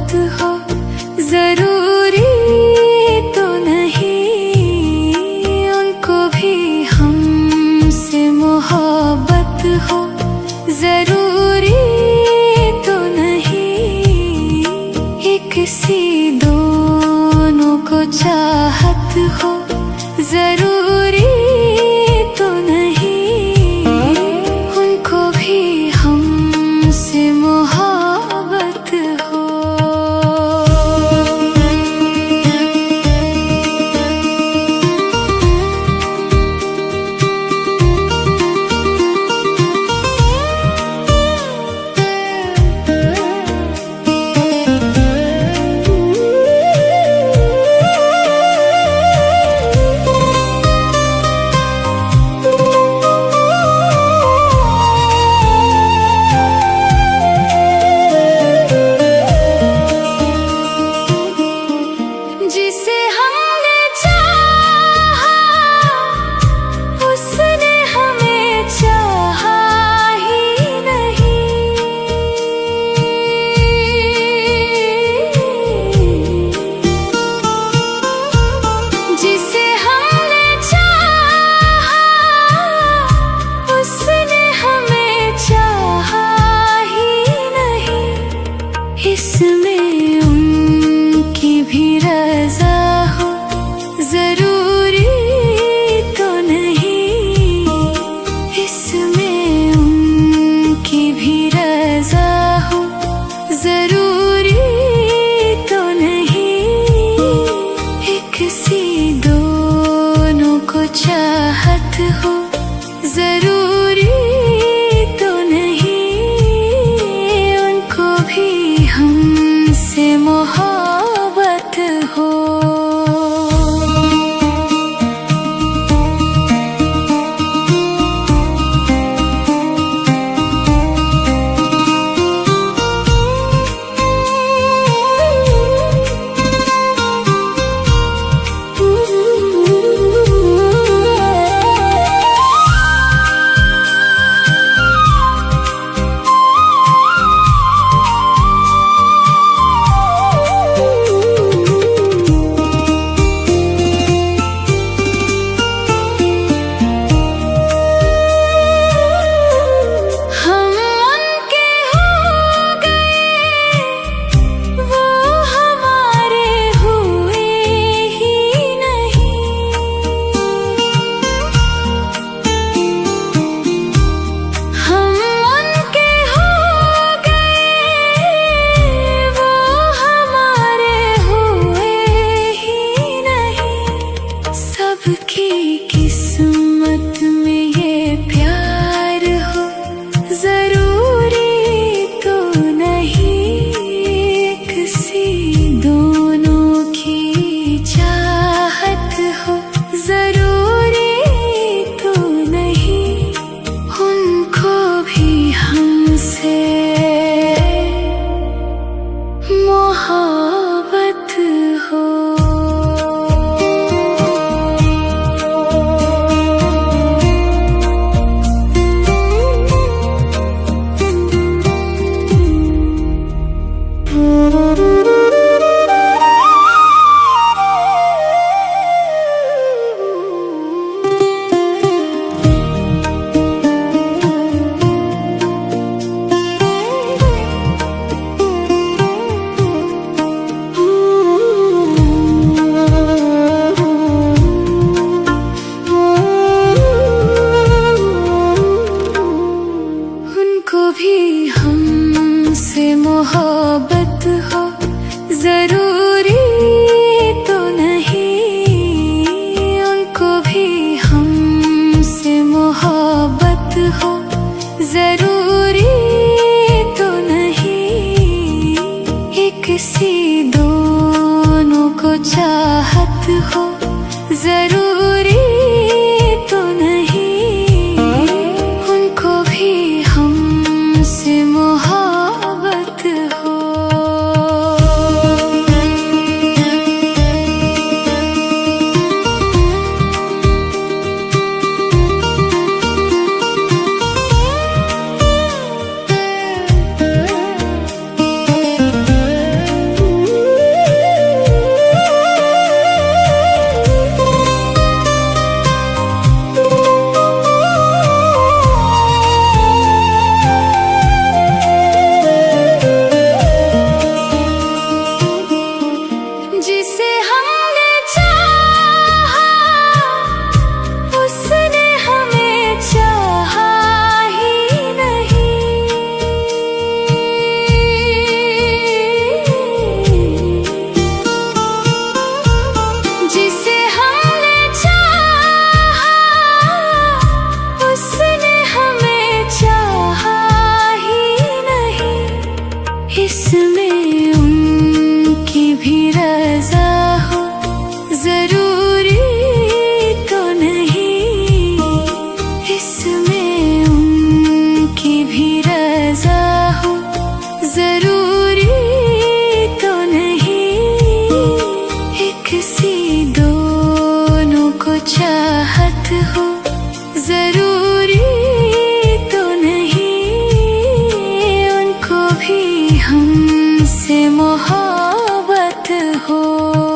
मोहब्बत हो जरूरी तो नहीं, उनको भी हमसे मोहब्बत हो जरूरी तो नहीं, किसी दोनों को चाहत हो जरूरी तो नहीं, उनको भी हमसे मोहब्बत हो। जिसे हमने चाहा उसने हमें चाहा ही नहीं, जिसे हमने चाहा उसने हमें चाहा ही नहीं, इसमें उनकी भी रज़ा हो जरूरी तो नहीं, इसमें उनकी भी रज़ा हो जरूरी तो नहीं, किसी दोनों को चाहत हो जरूरी तो नहीं, उनको भी हमसे मोहब्बत हो। सबकी किस्मत में ये प्यार हो जरूरी तो नहीं, किसी दोनों की चाहत हो जरूरी तो नहीं, उनको भी हमसे मोहब्बत हो। भी हमसे मोहब्बत हो जरूरी तो नहीं, उनको भी हमसे मोहब्बत हो जरूरी तो नहीं, किसी दोनों को चाहत हो जरूरी तो नहीं, उनको भी हमसे मोहब्बत हो। चाहत हो, जरूरी तो नहीं उनको भी हमसे मोहब्बत हो।